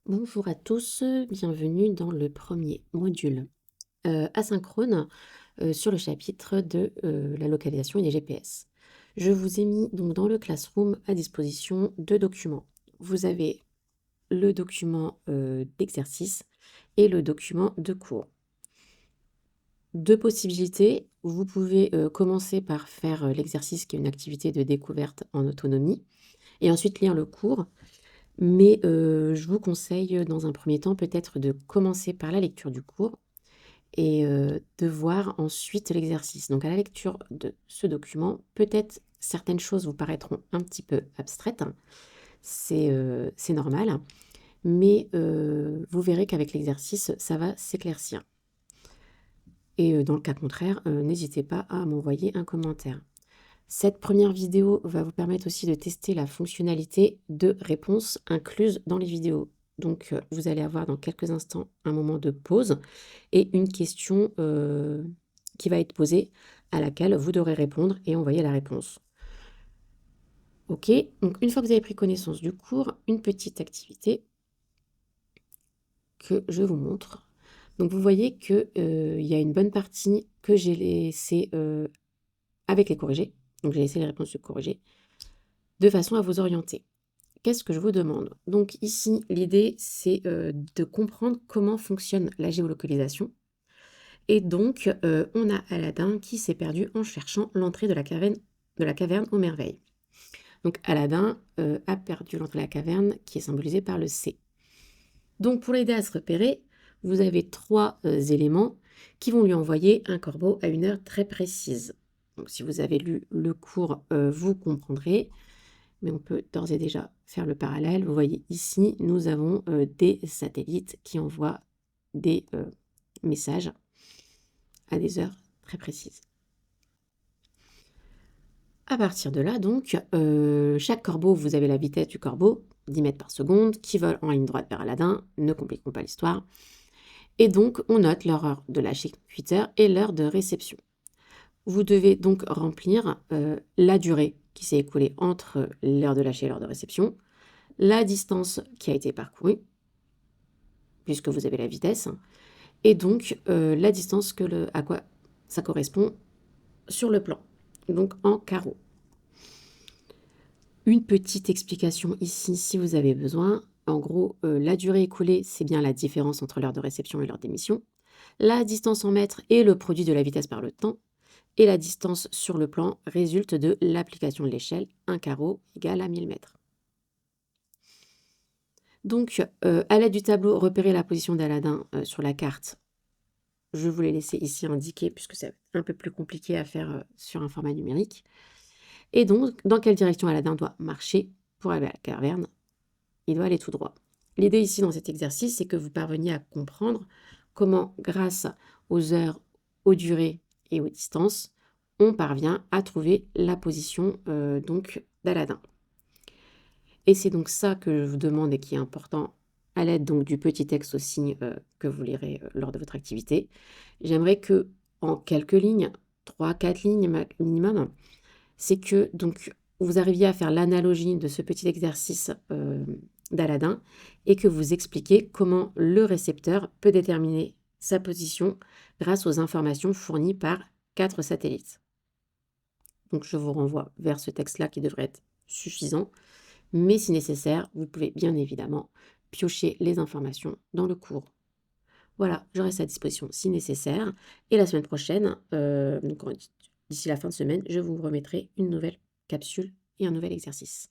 Bonjour à tous, bienvenue dans le premier module asynchrone sur le chapitre de la localisation et des GPS. Je vous ai mis donc dans le Classroom à disposition deux documents. Vous avez le document d'exercice et le document de cours. Deux possibilités, vous pouvez commencer par faire l'exercice qui est une activité de découverte en autonomie et ensuite lire le cours. Mais je vous conseille, dans un premier temps, peut-être de commencer par la lecture du cours et de voir ensuite l'exercice. Donc à la lecture de ce document, peut-être certaines choses vous paraîtront un petit peu abstraites, hein. C'est normal, mais vous verrez qu'avec l'exercice, ça va s'éclaircir et dans le cas contraire, n'hésitez pas à m'envoyer un commentaire. Cette première vidéo va vous permettre aussi de tester la fonctionnalité de réponse incluse dans les vidéos. Donc, vous allez avoir dans quelques instants un moment de pause et une question qui va être posée à laquelle vous devrez répondre et envoyer la réponse. Ok, donc une fois que vous avez pris connaissance du cours, une petite activité que je vous montre. Donc, vous voyez qu'il y a une bonne partie que j'ai laissée avec les corrigés. Donc, j'ai laissé les réponses corrigées de façon à vous orienter. Qu'est-ce que je vous demande? Donc ici, l'idée, c'est de comprendre comment fonctionne la géolocalisation. Et donc, on a Aladdin qui s'est perdu en cherchant l'entrée de la caverne aux merveilles. Donc Aladdin a perdu l'entrée de la caverne qui est symbolisée par le C. Donc pour l'aider à se repérer, vous avez trois éléments qui vont lui envoyer un corbeau à une heure très précise. Donc si vous avez lu le cours, vous comprendrez. Mais on peut d'ores et déjà faire le parallèle. Vous voyez ici, nous avons des satellites qui envoient des messages à des heures très précises. À partir de là, donc, chaque corbeau, vous avez la vitesse du corbeau, 10 mètres par seconde, qui vole en ligne droite vers Aladdin, ne compliquons pas l'histoire. Et donc, on note leur heure de lâcher cutter et l'heure de réception. Vous devez donc remplir la durée qui s'est écoulée entre l'heure de lâcher et l'heure de réception, la distance qui a été parcourue, puisque vous avez la vitesse, et donc la distance à quoi ça correspond sur le plan, donc en carreau. Une petite explication ici si vous avez besoin. En gros, la durée écoulée, c'est bien la différence entre l'heure de réception et l'heure d'émission. La distance en mètres est le produit de la vitesse par le temps. Et la distance sur le plan résulte de l'application de l'échelle. Un carreau égale à 1000 mètres. Donc, à l'aide du tableau, repérez la position d'Aladin sur la carte. Je vous l'ai laissé ici indiqué puisque c'est un peu plus compliqué à faire sur un format numérique. Et donc, dans quelle direction Aladin doit marcher pour aller à la caverne? Il doit aller tout droit. L'idée ici dans cet exercice, c'est que vous parveniez à comprendre comment, grâce aux heures, aux durées et aux distances, on parvient à trouver la position donc d'Aladin. Et c'est donc ça que je vous demande et qui est important à l'aide donc du petit texte au signe que vous lirez lors de votre activité. J'aimerais que en quelques lignes, 3-4 lignes minimum, c'est que donc vous arriviez à faire l'analogie de ce petit exercice d'Aladin et que vous expliquiez comment le récepteur peut déterminer sa position grâce aux informations fournies par 4 satellites. Donc je vous renvoie vers ce texte-là qui devrait être suffisant. Mais si nécessaire, vous pouvez bien évidemment piocher les informations dans le cours. Voilà, je reste à disposition si nécessaire. Et la semaine prochaine, donc d'ici la fin de semaine, je vous remettrai une nouvelle capsule et un nouvel exercice.